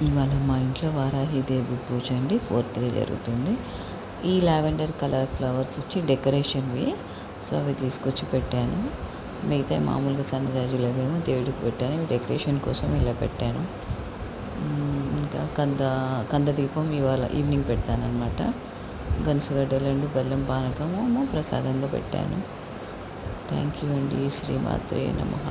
ఇవాళ మా ఇంట్లో వారాహిదేవి పూజ అండి. 4/3 జరుగుతుంది. ఈ లావెండర్ కలర్ ఫ్లవర్స్ వచ్చి డెకరేషన్వి. సో అవి తీసుకొచ్చి పెట్టాను. మిగతా మామూలుగా సన్నజాజులు అవేమో దేవుడికి పెట్టాను. ఇవి డెకరేషన్ కోసం ఇలా పెట్టాను. ఇంకా కంద దీపం ఇవాళ ఈవినింగ్ పెడతానమాట. గనుసుగడ్డలు బెల్లం పానకము ప్రసాదంగా పెట్టాను. థ్యాంక్ యూ అండి. శ్రీమాత్రే నమః.